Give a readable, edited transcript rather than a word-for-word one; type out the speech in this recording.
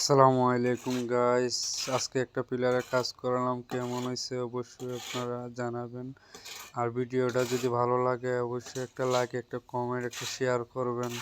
আসসালামু আলাইকুম গাইস, আজকে একটা পিলারে কাজ করলাম, কেমন হয়েছে অবশ্যই আপনারা জানাবেন। আর ভিডিওটা যদি ভালো লাগে অবশ্যই একটা লাইক, একটা কমেন্ট, একটা শেয়ার করবেন।